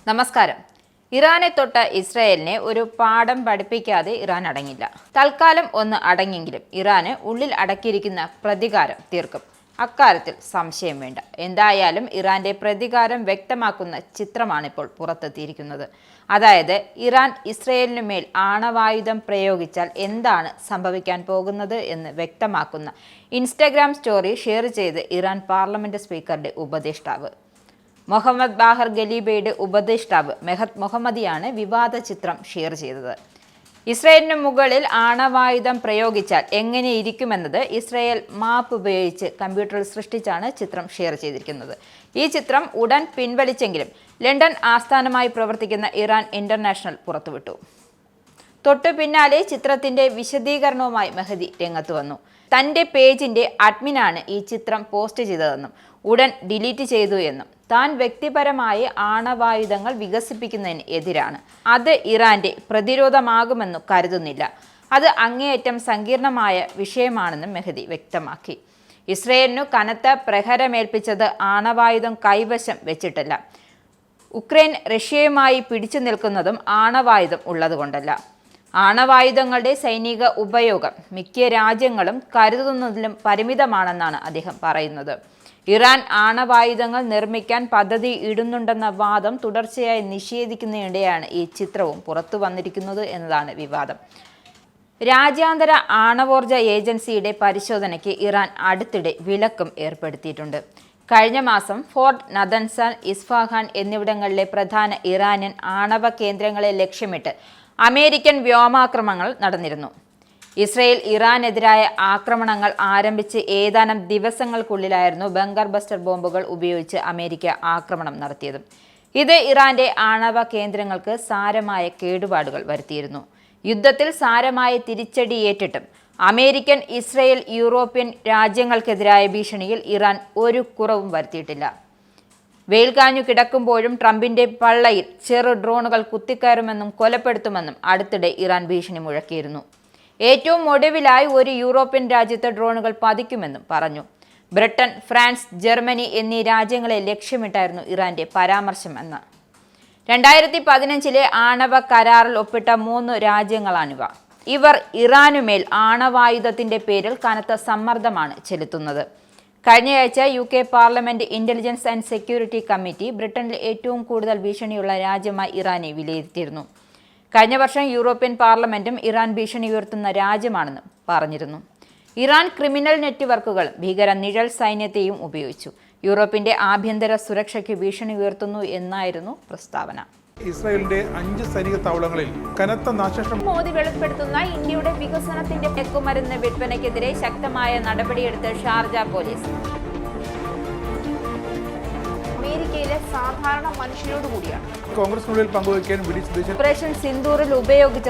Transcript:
നമസ്കാരം. ഇറാനെ തൊട്ട ഇസ്രായേലിനെ ഒരു പാഠം പഠിപ്പിക്കാതെ ഇറാൻ അടങ്ങില്ല. തൽക്കാലം ഒന്ന് അടങ്ങിയെങ്കിലും ഇറാന് ഉള്ളിൽ അടക്കിയിരിക്കുന്ന പ്രതികാരം തീർക്കും. അക്കാര്യത്തിൽ സംശയം വേണ്ട. എന്തായാലും ഇറാന്റെ പ്രതികാരം വ്യക്തമാക്കുന്ന ചിത്രമാണിപ്പോൾ പുറത്തെത്തിയിരിക്കുന്നത്. അതായത് ഇറാൻ ഇസ്രായേലിനു മേൽ ആണവായുധം പ്രയോഗിച്ചാൽ എന്താണ് സംഭവിക്കാൻ പോകുന്നത് എന്ന് വ്യക്തമാക്കുന്ന ഇൻസ്റ്റഗ്രാം സ്റ്റോറി ഷെയർ ചെയ്ത് ഇറാൻ പാർലമെന്റ് സ്പീക്കറുടെ ഉപദേഷ്ടാവ് മുഹമ്മദ് ബാഹർ ഖലീബയുടെ ഉപദേഷ്ടാവ് മെഹദ് മുഹമ്മദിയാണ് വിവാദ ചിത്രം ഷെയർ ചെയ്തത്. ഇസ്രായേലിന് മുകളിൽ ആണവായുധം പ്രയോഗിച്ചാൽ എങ്ങനെയിരിക്കുമെന്നത് ഇസ്രായേൽ മാപ്പ് ഉപയോഗിച്ച് കമ്പ്യൂട്ടറിൽ സൃഷ്ടിച്ചാണ് ചിത്രം ഷെയർ ചെയ്തിരിക്കുന്നത്. ഈ ചിത്രം ഉടൻ പിൻവലിച്ചെങ്കിലും ലണ്ടൻ ആസ്ഥാനമായി പ്രവർത്തിക്കുന്ന ഇറാൻ ഇന്റർനാഷണൽ പുറത്തുവിട്ടു. തൊട്ടു പിന്നാലെ ചിത്രത്തിന്റെ വിശദീകരണവുമായി മെഹദി രംഗത്ത് വന്നു. തന്റെ പേജിന്റെ അഡ്മിനാണ് ഈ ചിത്രം പോസ്റ്റ് ചെയ്തതെന്നും ഉടൻ ഡിലീറ്റ് ചെയ്തു എന്നും താൻ വ്യക്തിപരമായി ആണവായുധങ്ങൾ വികസിപ്പിക്കുന്നതിന് എതിരാണ്. അത് ഇറാന്റെ പ്രതിരോധമാകുമെന്നു കരുതുന്നില്ല. അത് അങ്ങേയറ്റം സങ്കീർണമായ വിഷയമാണെന്നും മെഹദി വ്യക്തമാക്കി. ഇസ്രയേലിനു കനത്ത പ്രഹരമേൽപ്പിച്ചത് ആണവായുധം കൈവശം വെച്ചിട്ടല്ല. ഉക്രൈൻ റഷ്യയുമായി പിടിച്ചു നിൽക്കുന്നതും ആണവായുധം ഉള്ളതുകൊണ്ടല്ല. ആണവായുധങ്ങളുടെ സൈനിക ഉപയോഗം മിക്ക രാജ്യങ്ങളും കരുതുന്നതിലും പരിമിതമാണെന്നാണ് അദ്ദേഹം പറയുന്നത്. ഇറാൻ ആണവായുധങ്ങൾ നിർമ്മിക്കാൻ പദ്ധതി ഇടുന്നുണ്ടെന്ന വാദം തുടർച്ചയായി നിഷേധിക്കുന്നതിനിടെയാണ് ഈ ചിത്രവും പുറത്തു വന്നിരിക്കുന്നത് എന്നതാണ് വിവാദം. രാജ്യാന്തര ആണവോർജ ഏജൻസിയുടെ പരിശോധനയ്ക്ക് ഇറാൻ അടുത്തിടെ വിലക്കും ഏർപ്പെടുത്തിയിട്ടുണ്ട്. കഴിഞ്ഞ മാസം ഫോർട്ട് നദൻസാൻ, ഇസ്ഫഹാൻ എന്നിവിടങ്ങളിലെ പ്രധാന ഇറാനിയൻ ആണവ കേന്ദ്രങ്ങളെ ലക്ഷ്യമിട്ട് അമേരിക്കൻ വ്യോമാക്രമണങ്ങൾ നടന്നിരുന്നു. ഇസ്രയേൽ ഇറാനെതിരായ ആക്രമണങ്ങൾ ആരംഭിച്ച് ഏതാനും ദിവസങ്ങൾക്കുള്ളിലായിരുന്നു ബങ്കർ ബസ്റ്റർ ബോംബുകൾ ഉപയോഗിച്ച് അമേരിക്ക ആക്രമണം നടത്തിയത്. ഇത് ഇറാന്റെ ആണവ കേന്ദ്രങ്ങൾക്ക് സാരമായ കേടുപാടുകൾ വരുത്തിയിരുന്നു. യുദ്ധത്തിൽ സാരമായ തിരിച്ചടിയേറ്റിട്ടും അമേരിക്കൻ, ഇസ്രയേൽ, യൂറോപ്യൻ രാജ്യങ്ങൾക്കെതിരായ ഭീഷണിയിൽ ഇറാൻ ഒരു കുറവും വരുത്തിയിട്ടില്ല. വെയിൽ കാഞ്ഞു കിടക്കുമ്പോഴും ട്രംപിന്റെ പള്ളയിൽ ചെറു ഡ്രോണുകൾ കുത്തിക്കയറുമെന്നും കൊലപ്പെടുത്തുമെന്നും അടുത്തിടെ ഇറാൻ ഭീഷണി മുഴക്കിയിരുന്നു. ഏറ്റവും ഒടുവിലായി ഒരു യൂറോപ്യൻ രാജ്യത്ത് ഡ്രോണുകൾ പതിക്കുമെന്നും പറഞ്ഞു. ബ്രിട്ടൻ, ഫ്രാൻസ്, ജർമ്മനി എന്നീ രാജ്യങ്ങളെ ലക്ഷ്യമിട്ടായിരുന്നു ഇറാന്റെ പരാമർശമെന്ന്. 2015 ആണവ കരാറിൽ ഒപ്പിട്ട 3 രാജ്യങ്ങളാണിവ. ഇവർ ഇറാനുമേൽ ആണവായുധത്തിന്റെ പേരിൽ കനത്ത സമ്മർദ്ദമാണ് ചെലുത്തുന്നത്. കഴിഞ്ഞയാഴ്ച UK parliament intelligence and security committee ബ്രിട്ടനിൽ ഏറ്റവും കൂടുതൽ ഭീഷണിയുള്ള രാജ്യമായി ഇറാനെ വിലയിരുത്തിയിരുന്നു. കഴിഞ്ഞ വർഷം യൂറോപ്യൻ പാർലമെന്റും ഇറാൻ ഭീഷണി ഉയർത്തുന്ന രാജ്യമാണെന്ന് പറഞ്ഞിരുന്നു. ഇറാൻ ക്രിമിനൽ നെറ്റ്വർക്കുകൾ ഭീകര നിഴൽ സൈന്യത്തെയും ഉപയോഗിച്ചു. യൂറോപ്പിന്റെ ആഭ്യന്തര സുരക്ഷയ്ക്ക് ഭീഷണി ഉയർത്തുന്നു എന്നായിരുന്നു പ്രസ്താവന. ഇസ്രായേലിന്റെ 5 സൈനിക താവളങ്ങളിൽ കനത്ത നാശനഷ്ടം. മോദി വെളിപ്പെടുത്തുന്ന ഇന്ത്യയുടെ വികസനത്തിന്റെ മയക്കുമരുന്ന് വിൽപ്പനയ്ക്കെതിരെ ശക്തമായ നടപടിയെടുത്ത് ഷാർജ പോലീസ്. അമേരിക്കയിലെ സാധാരണ മനുഷ്യരോട് കൂടിയാണ് കോൺഗ്രസിനുള്ളിൽ പങ്കുവയ്ക്കാൻ ഓപ്പറേഷൻ സിന്ദൂറിൽ ഉപയോഗിച്ച